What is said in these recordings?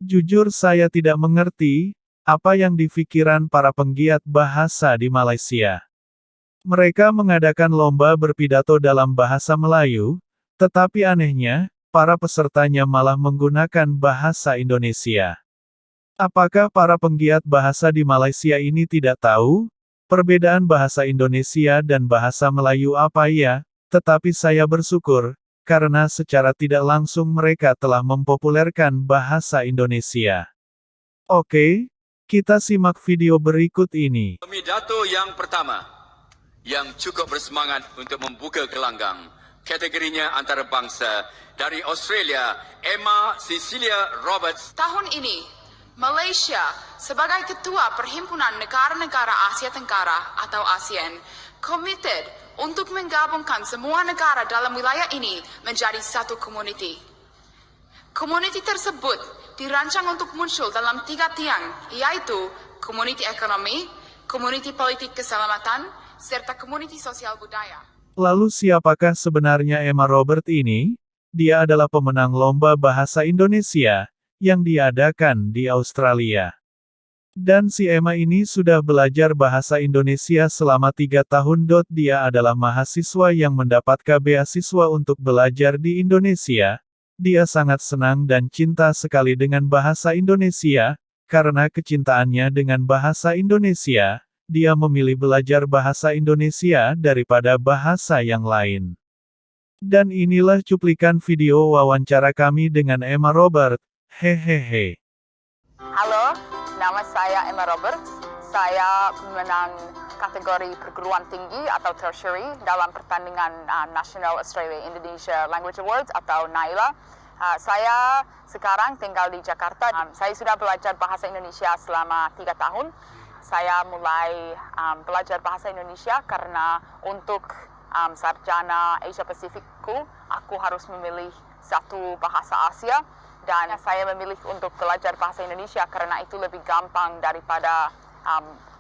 Jujur saya tidak mengerti, apa yang dipikiran para penggiat bahasa di Malaysia. Mereka mengadakan lomba berpidato dalam bahasa Melayu, tetapi anehnya, para pesertanya malah menggunakan bahasa Indonesia. Apakah para penggiat bahasa di Malaysia ini tidak tahu perbedaan bahasa Indonesia dan bahasa Melayu apa ya? Tetapi saya bersyukur, karena secara tidak langsung mereka telah mempopulerkan bahasa Indonesia. Oke, kita simak video berikut ini. Pidato yang pertama, yang cukup bersemangat untuk membuka gelanggang, kategorinya antarabangsa dari Australia, Emma Cecilia Roberts. Tahun ini, Malaysia sebagai ketua Perhimpunan Negara-Negara Asia Tenggara atau ASEAN, committed untuk menggabungkan semua negara dalam wilayah ini menjadi satu komuniti. Komuniti tersebut dirancang untuk muncul dalam 3 tiang, yaitu komuniti ekonomi, komuniti politik keselamatan, serta komuniti sosial budaya. Lalu siapakah sebenarnya Emma Robert ini? Dia adalah pemenang lomba bahasa Indonesia, yang diadakan di Australia. Dan si Emma ini sudah belajar bahasa Indonesia selama 3 tahun. Dia adalah mahasiswa yang mendapatkan beasiswa untuk belajar di Indonesia. Dia sangat senang dan cinta sekali dengan bahasa Indonesia, karena kecintaannya dengan bahasa Indonesia, dia memilih belajar bahasa Indonesia daripada bahasa yang lain. Dan inilah cuplikan video wawancara kami dengan Emma Robert. Hehehe. Halo, nama saya Emma Roberts. Saya pemenang kategori perguruan tinggi atau tertiary dalam pertandingan National Australia Indonesia Language Awards atau NAILA. Saya sekarang tinggal di Jakarta. Saya sudah belajar bahasa Indonesia selama 3 tahun. Saya mulai belajar bahasa Indonesia karena untuk sarjana Asia Pasifikku, aku harus memilih satu bahasa Asia. Dan saya memilih untuk belajar bahasa Indonesia karena itu lebih gampang daripada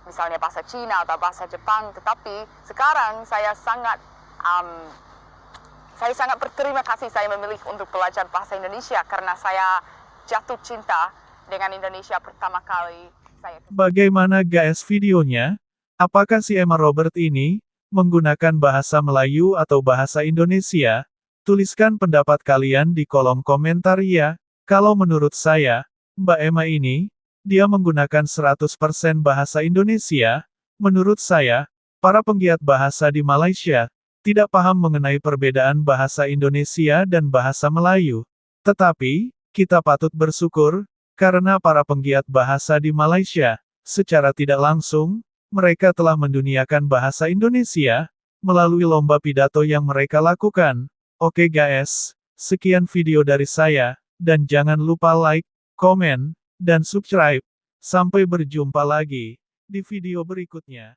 misalnya bahasa Cina atau bahasa Jepang. Tetapi sekarang saya sangat berterima kasih saya memilih untuk belajar bahasa Indonesia karena saya jatuh cinta dengan Indonesia pertama kali. Bagaimana guys videonya? Apakah si Emma Robert ini menggunakan bahasa Melayu atau bahasa Indonesia? Tuliskan pendapat kalian di kolom komentar ya. Kalau menurut saya, Mbak Emma ini, dia menggunakan 100% bahasa Indonesia. Menurut saya, para penggiat bahasa di Malaysia tidak paham mengenai perbedaan bahasa Indonesia dan bahasa Melayu. Tetapi, kita patut bersyukur, karena para penggiat bahasa di Malaysia, secara tidak langsung, mereka telah menduniakan bahasa Indonesia, melalui lomba pidato yang mereka lakukan. Oke guys, sekian video dari saya, dan jangan lupa like, komen, dan subscribe. Sampai berjumpa lagi di video berikutnya.